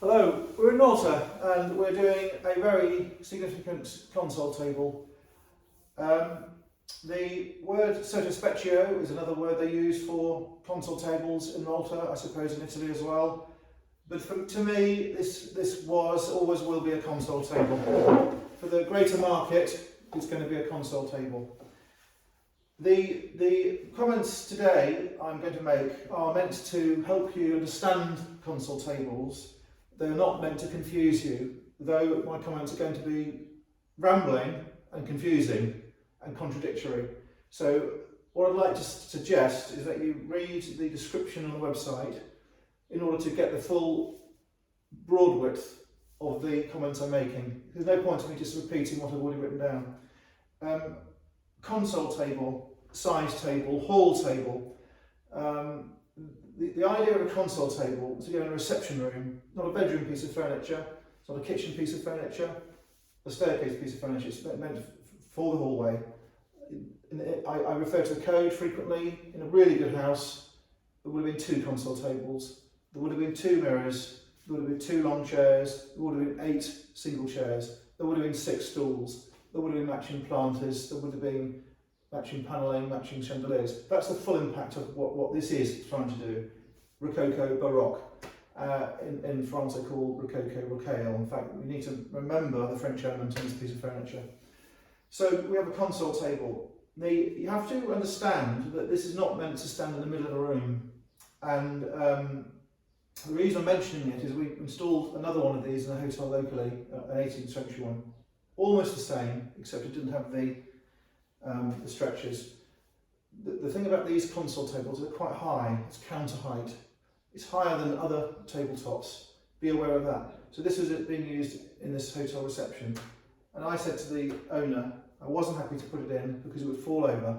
Hello, we're in Malta and we're doing a very significant console table. The word SOTTO SPECCHIO is another word they use for console tables in Malta, I suppose in Italy as well. But to me, this always will be a console table. For the greater market, it's going to be a console table. The comments today I'm going to make are meant to help you understand console tables. They're not meant to confuse you, though my comments are going to be rambling and confusing and contradictory. So what I'd like to suggest is that you read the description on the website in order to get the full broad width of the comments I'm making. There's no point in me just repeating what I've already written down. Console table, size table, hall table. The idea of a console table is to go in a reception room, not a bedroom piece of furniture, it's not a kitchen piece of furniture, a staircase piece of furniture, it's meant for the hallway. I refer to the code frequently. In a really good house, there would have been 2 console tables, there would have been 2 mirrors, there would have been 2 long chairs, there would have been 8 single chairs, there would have been 6 stools, there would have been matching planters, there would have been matching panelling, matching chandeliers. That's the full impact of what this is trying to do. Rococo, Baroque. In France they call Rococo Rocaille. In fact, we need to remember the French element in this piece of furniture. So we have a console table. You have to understand that this is not meant to stand in the middle of a room. And the reason I'm mentioning it is we installed another one of these in a hotel locally, an 18th century one. Almost the same, except it didn't have the stretchers. The thing about these console tables, they're quite high, it's counter height. It's higher than other tabletops, be aware of that. So this was being used in this hotel reception. And I said to the owner, I wasn't happy to put it in because it would fall over.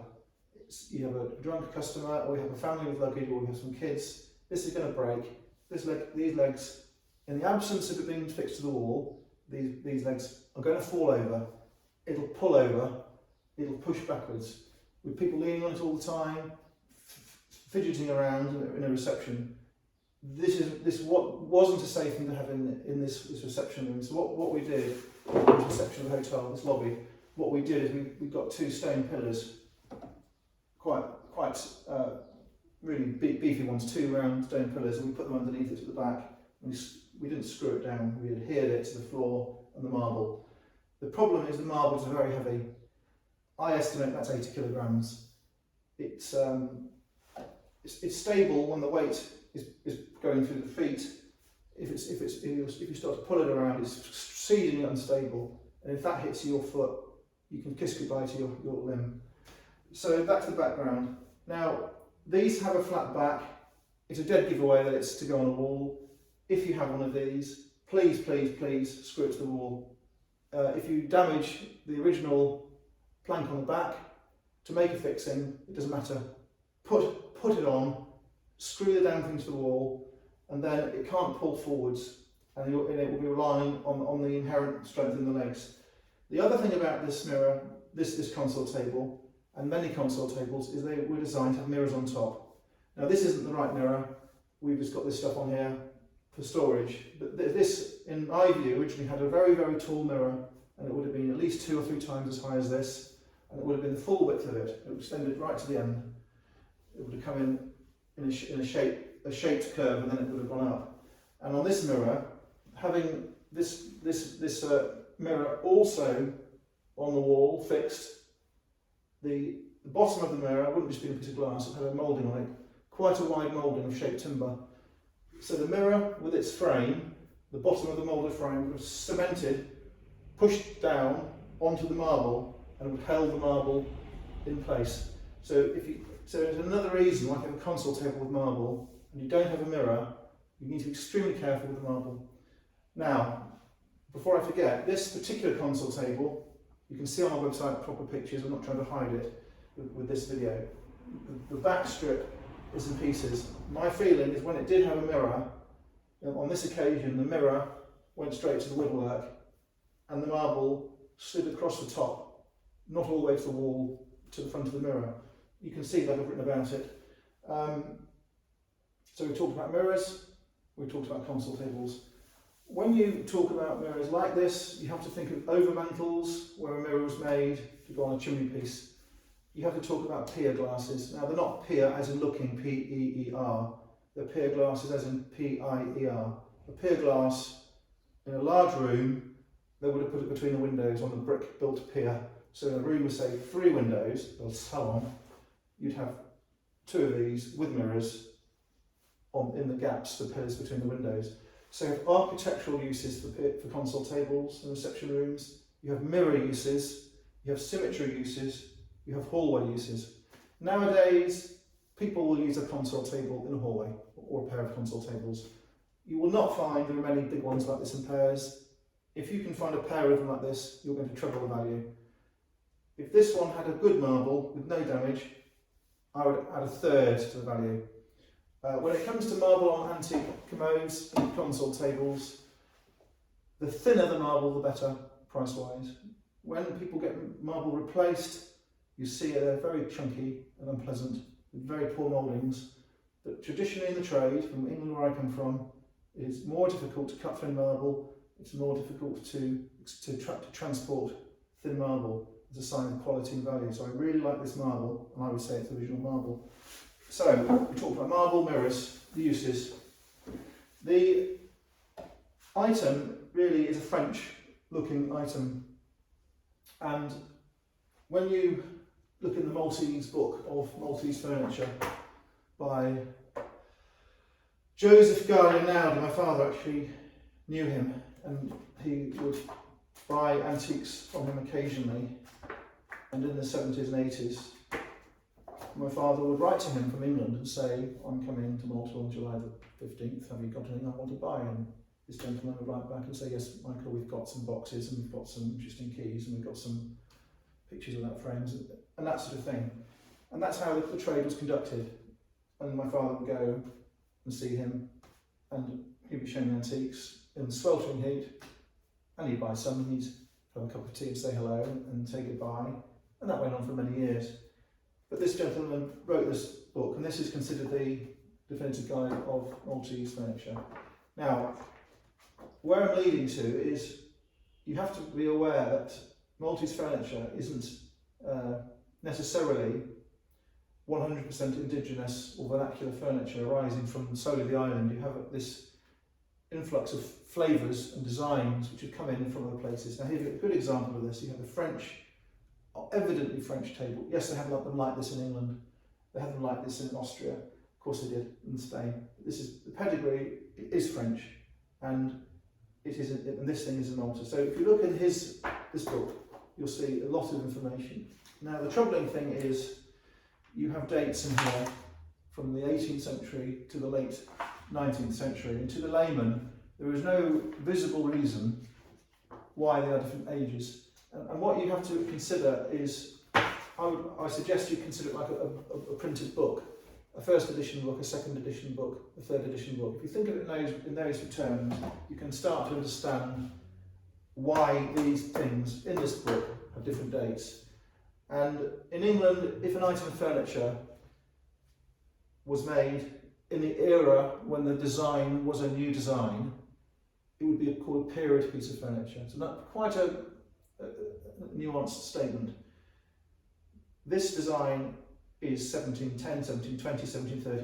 You have a drunk customer, or you have a family with luggage, or you have some kids. This is going to break. These legs, in the absence of it being fixed to the wall, these legs are going to fall over. It'll pull over. It'll push backwards. With people leaning on it all the time, fidgeting around in a reception. This wasn't a safe thing to have in this reception room. So what we did in the reception of the hotel, this lobby, what we did is we got 2 stone pillars, quite really beefy ones, 2 round stone pillars, and we put them underneath it at the back. We didn't screw it down. We adhered it to the floor and the marble. The problem is the marbles are very heavy. I estimate that's 80 kilograms. It's stable when the weight is going through the feet. If you start to pull it around, it's exceedingly unstable. And if that hits your foot, you can kiss goodbye to your limb. So back to the background. Now, these have a flat back. It's a dead giveaway that it's to go on a wall. If you have one of these, please, please, please screw it to the wall. If you damage the original plank on the back, to make a fixing, it doesn't matter. Put it on, screw the damn thing to the wall, and then it can't pull forwards, and it will be relying on the inherent strength in the legs. The other thing about this mirror, this console table, and many console tables, is they were designed to have mirrors on top. Now this isn't the right mirror, we've just got this stuff on here for storage, but this, in my view, originally had a very, very tall mirror, and it would have been at least 2 or 3 times as high as this, and it would have been the full width of it. It would extend it right to the end. It would have come in a shaped curve, and then it would have gone up. And on this mirror, having this mirror also on the wall fixed, the bottom of the mirror wouldn't just be a piece of glass, it had a moulding on it, quite a wide moulding of shaped timber. So the mirror with its frame, the bottom of the moulded frame, was cemented, pushed down onto the marble, and would hold the marble in place. So there's another reason why if you have a console table with marble and you don't have a mirror, you need to be extremely careful with the marble. Now, before I forget, this particular console table, you can see on our website proper pictures. I'm not trying to hide it with this video. The back strip is in pieces. My feeling is when it did have a mirror, on this occasion the mirror went straight to the woodwork and the marble slid across the top, not all the way to the wall, to the front of the mirror. You can see that I've written about it. So we talked about mirrors, we talked about console tables. When you talk about mirrors like this, you have to think of overmantles, where a mirror was made to go on a chimney piece. You have to talk about pier glasses. Now, they're not pier as in looking, P-E-E-R. They're pier glasses as in P-I-E-R. A pier glass in a large room, they would have put it between the windows on the brick-built pier. So in a room with, say, 3 windows, or so on, you'd have 2 of these with mirrors in the gaps, the pillars between the windows. So you have architectural uses for console tables and reception rooms. You have mirror uses. You have symmetry uses. You have hallway uses. Nowadays, people will use a console table in a hallway or a pair of console tables. You will not find there are many big ones like this in pairs. If you can find a pair of them like this, you're going to treble the value. If this one had a good marble with no damage, I would add a third to the value. When it comes to marble on antique commodes and console tables, the thinner the marble, the better, price-wise. When people get marble replaced, you see they're very chunky and unpleasant, with very poor mouldings. But traditionally in the trade, from England where I come from, it is more difficult to cut thin marble. It's more difficult to transport thin marble as a sign of quality and value. So I really like this marble, and I would say it's original marble. So we talked about marble, mirrors, the uses. The item really is a French-looking item, and when you look in the Maltese book of Maltese furniture by Joseph Garlianaudi, my father actually knew him, and he would buy antiques from him occasionally, and in the 70s and 80s my father would write to him from England and say, I'm coming to Malta on July the 15th, have you got anything I want to buy? And this gentleman would write back and say, yes, Michael, we've got some boxes and we've got some interesting keys and we've got some pictures of that frames and that sort of thing. And that's how the trade was conducted. And my father would go and see him, and he'd be showing antiques in the sweltering heat, and he'd buy some, and he'd have a cup of tea and say hello and say goodbye, and that went on for many years. But this gentleman wrote this book, and this is considered the definitive guide of Maltese furniture. Now, where I'm leading to is you have to be aware that Maltese furniture isn't necessarily 100% indigenous or vernacular furniture arising from solely the island. You have this influx of flavours and designs which have come in from other places. Now here's a good example of this. You have the French, evidently French table. Yes, they have them like this in England. They have them like this in Austria. Of course they did in Spain. This is the pedigree is French, and it is, and this thing is in Malta. So if you look in this book, you'll see a lot of information. Now the troubling thing is you have dates in here from the 18th century to the late 19th century, and to the layman there is no visible reason why they are different ages. And what you have to consider is, I suggest you consider it like a printed book, a first edition book, a second edition book, a third edition book. If you think of it in those terms, you can start to understand why these things in this book have different dates. And in England, if an item of furniture was made in the era when the design was a new design, it would be called a period piece of furniture. So not quite a nuanced statement. This design is 1710, 1720, 1730,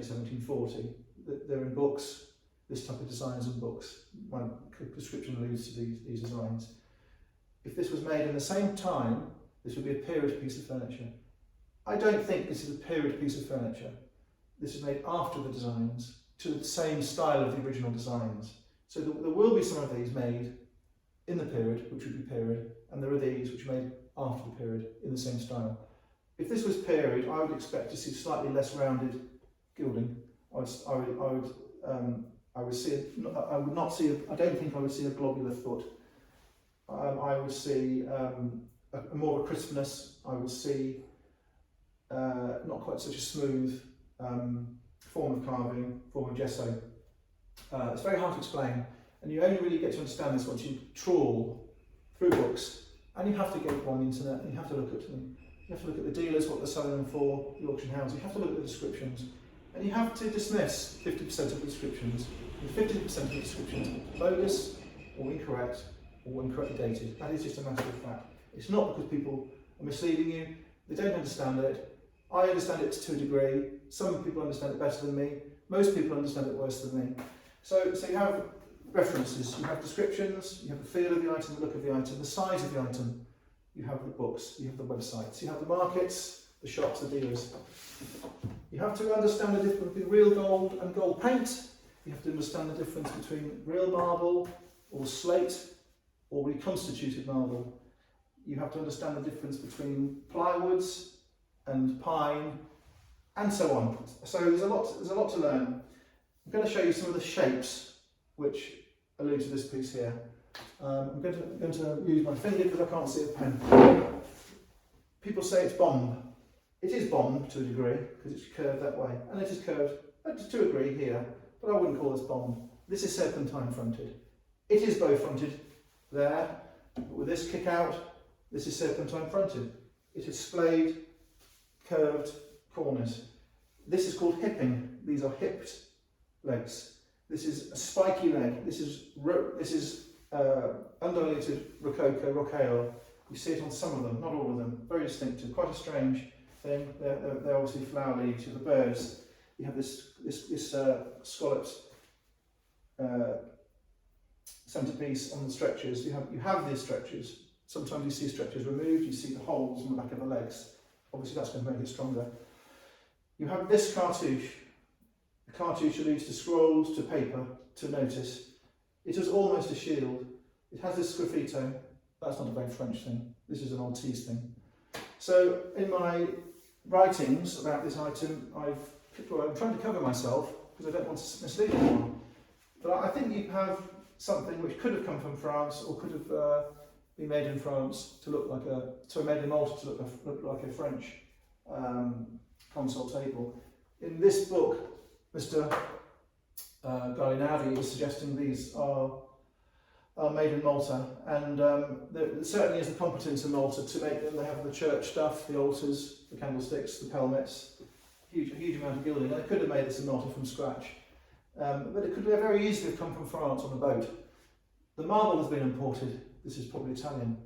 1740. They're in books, this type of designs in books. My description alludes to these designs. If this was made in the same time, this would be a period piece of furniture. I don't think this is a period piece of furniture. This is made after the designs, to the same style of the original designs. So there will be some of these made in the period, which would be period, and there are these which are made after the period in the same style. If this was period, I would expect to see slightly less rounded gilding. I don't think I would see a globular foot. I would see more of a crispness. I would see not quite such a smooth form of carving, form of gesso. It's very hard to explain, and you only really get to understand this once you trawl through books, and you have to go on the internet, and you have to look at them. You have to look at the dealers, what they're selling them for, the auction houses. You have to look at the descriptions, and you have to dismiss 50% of the descriptions. And 50% of the descriptions are bogus, or incorrect or incorrectly dated. That is just a matter of fact. It's not because people are misleading you. They don't understand it. I understand it to a degree. Some people understand it better than me. Most people understand it worse than me. So you have references, you have descriptions, you have the feel of the item, the look of the item, the size of the item. You have the books, you have the websites, you have the markets, the shops, the dealers. You have to understand the difference between real gold and gold paint. You have to understand the difference between real marble or slate or reconstituted marble. You have to understand the difference between plywoods and pine and so on. So there's a lot to learn. I'm going to show you some of the shapes which allude to this piece here. I'm going to use my finger because I can't see a pen. People say it's bombed. It is bombed to a degree because it's curved that way, and it is curved to a degree here, but I wouldn't call this bombed. This is serpentine fronted. It is bow fronted there, but with this kick out, this is serpentine fronted. It is splayed, curved corners. This is called hipping. These are hipped legs. This is a spiky leg. This is undiluted Rococo, Rocaille. You see it on some of them, not all of them. Very distinctive. Quite a strange thing. They're obviously flower leaves. You have the birds. You have this scalloped centerpiece on the stretchers. You have these stretchers. Sometimes you see stretchers removed. You see the holes on the back of the legs. Obviously, that's going to make it stronger. You have this cartouche. The cartouche alludes to scrolls, to paper, to notice. It is almost a shield. It has this Sgraffito. That's not a very French thing. This is a Maltese thing. So in my writings about this item, I'm trying to cover myself because I don't want to mislead anyone. But I think you have something which could have come from France or could have been made in France to look like made in Malta to look like a French console table. In this book, Mr. Bellied is suggesting these are made in Malta, and there certainly is the competence in Malta to make them. They have the church stuff, the altars, the candlesticks, the pelmets, a huge amount of gilding, and they could have made this in Malta from scratch. But it could very easily have come from France on a boat. The marble has been imported. This is probably Italian.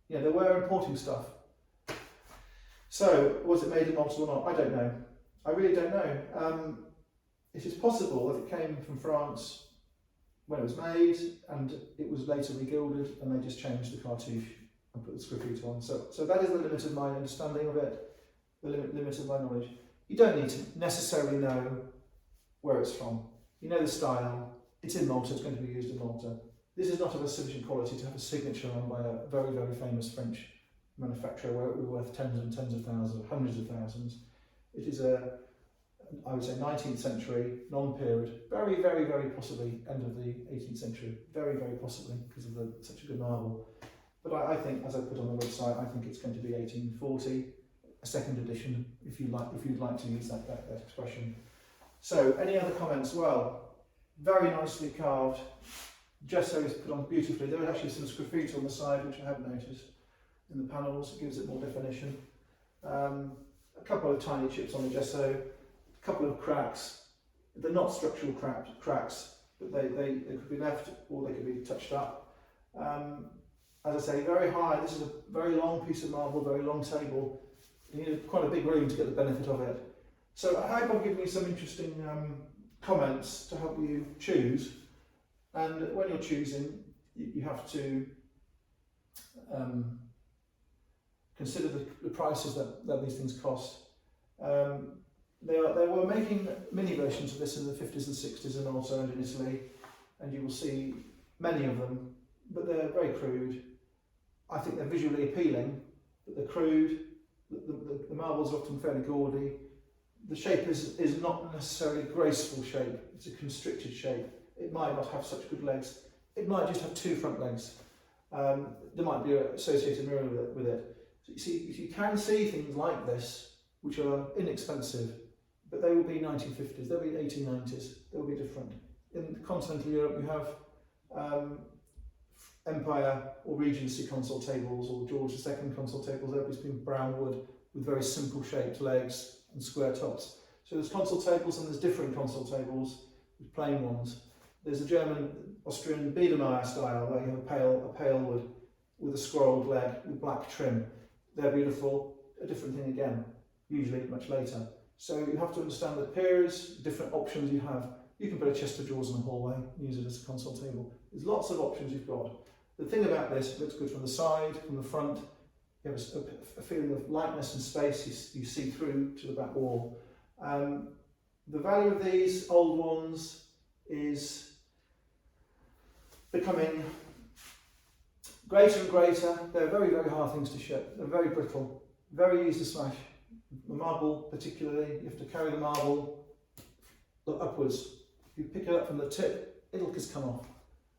They were importing stuff. So, was it made in Malta or not? I don't know. I really don't know. It is possible that it came from France when it was made and it was later regilded and they just changed the cartouche and put the Sgraffito on. So that is the limit of my understanding of it, the limit of my knowledge. You don't need to necessarily know where it's from. You know the style, it's in Malta, it's going to be used in Malta. This is not of a sufficient quality to have a signature on by a very, very famous French manufacturer where it would be worth tens and tens of thousands, hundreds of thousands. It is I would say 19th century, non-period, very, very, very possibly end of the 18th century, very, very possibly because of such a good marble. But I think, as I put on the website, I think it's going to be 1840, a second edition, if you'd like to use that expression. So, any other comments? Well, very nicely carved. Gesso is put on beautifully. There is actually some Sgraffito on the side, which I haven't noticed in the panels. It gives it more definition. A couple of tiny chips on the gesso, a couple of cracks. They're not structural cracks, but they could be left or they could be touched up. As I say, very high. This is a very long piece of marble, very long table. You need quite a big room to get the benefit of it. So I hope I've given you some interesting comments to help you choose. And when you're choosing, you have to consider the prices that these things cost. They were making mini versions of this in the 50s and 60s and also in Italy, and you will see many of them, but they're very crude. I think they're visually appealing, but they're crude. The marbles are often fairly gaudy. The shape is not necessarily a graceful shape, it's a constricted shape. It might not have such good legs. It might just have two front legs. There might be an associated mirror with it. So you see, you can see things like this, which are inexpensive, but they will be 1950s, they'll be 1890s, they'll be different. In continental Europe, you have Empire or Regency console tables or George II console tables. Everybody's been brown wood with very simple shaped legs and square tops. So there's console tables and there's different console tables with plain ones. There's a German, Austrian Biedermeier style where you have a pale wood with a scrolled leg with black trim. They're beautiful, a different thing again, usually much later. So you have to understand the periods, different options you have. You can put a chest of drawers in the hallway, use it as a console table. There's lots of options you've got. The thing about this, it looks good from the side, from the front. You have a feeling of lightness and space. You see through to the back wall. The value of these old ones is becoming greater and greater. They're very, very hard things to ship. They're very brittle, very easy to smash. The marble particularly, you have to carry the marble upwards. If you pick it up from the tip, it'll just come off.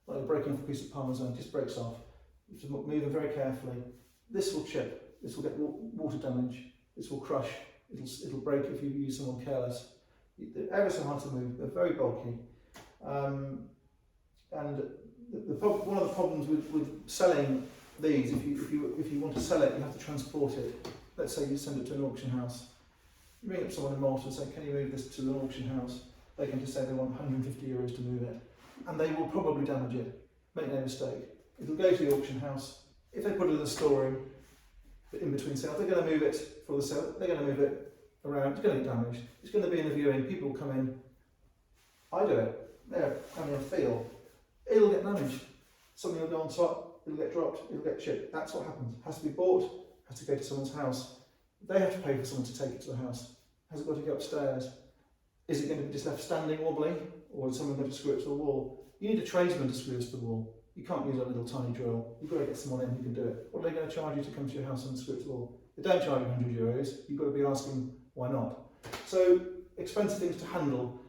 Like you're breaking off a piece of parmesan, it just breaks off. You have to move them very carefully. This will chip, this will get water damage, this will crush, it'll break if you use someone careless. They're ever so hard to move, they're very bulky. And one of the problems with selling these, if you want to sell it, you have to transport it. Let's say you send it to an auction house. You ring up someone in Malta and say, can you move this to an auction house? They can just say they want 150 euros to move it. And they will probably damage it. Make no mistake. It'll go to the auction house. If they put it in the storeroom, in between sales, they're going to move it for the sale, they're going to move it around, it's going to get damaged. It's going to be in the viewing, people will come in. I do it. They're having a feel. It'll get damaged. Something will go on top, it'll get dropped, it'll get chipped. That's what happens. It has to be bought, has to go to someone's house. They have to pay for someone to take it to the house. Has it got to go upstairs? Is it going to be just left standing wobbly, or is someone going to screw it to the wall? You need a tradesman to screw this to the wall. You can't use a little tiny drill. You've got to get someone in who can do it. What are they going to charge you to come to your house and screw it to the wall? They don't charge you 100 euros. You've got to be asking why not. So expensive things to handle,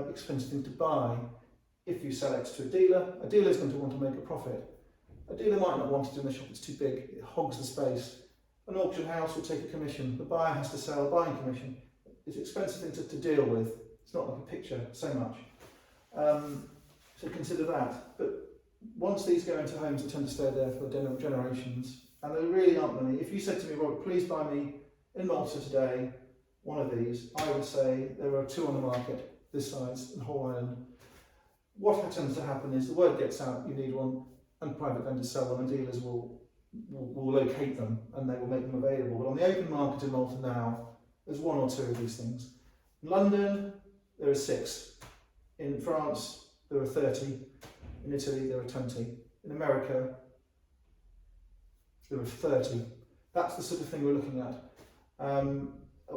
expensive things to buy. If you sell it to a dealer is going to want to make a profit. A dealer might not want it in the shop, it's too big, it hogs the space. An auction house will take a commission, the buyer has to sell a buying commission. It's an expensive thing to deal with. It's not like a picture so much. So consider that. But once these go into homes, they tend to stay there for generations. And they really aren't many. If you said to me, Robert, please buy me in Malta today one of these, I would say there are 2 on the market, this size, in the whole island. What tends to happen is the word gets out, you need one, and private vendors sell them, and dealers will locate them, and they will make them available. But on the open market in Malta now, there's 1 or 2 of these things. In London, there are 6. In France, there are 30. In Italy, there are 20. In America, there are 30. That's the sort of thing we're looking at.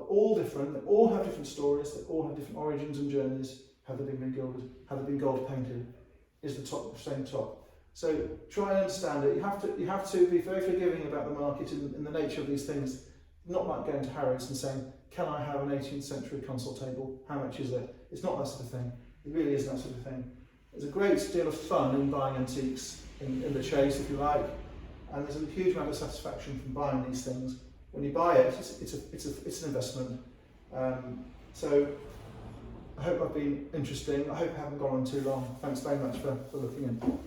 All different, they all have different stories, they all have different origins and journeys. Have they been gilded? Have they been gold painted? Is the top the same top? So try and understand it. You have to be very forgiving about the market and the nature of these things. Not like going to Harrods and saying, can I have an 18th century console table? How much is it? It's not that sort of thing. It really isn't that sort of thing. There's a great deal of fun in buying antiques, in the chase if you like, and there's a huge amount of satisfaction from buying these things. When you buy it, it's an investment. So I hope I've been interesting. I hope I haven't gone on too long. Thanks very much for looking in.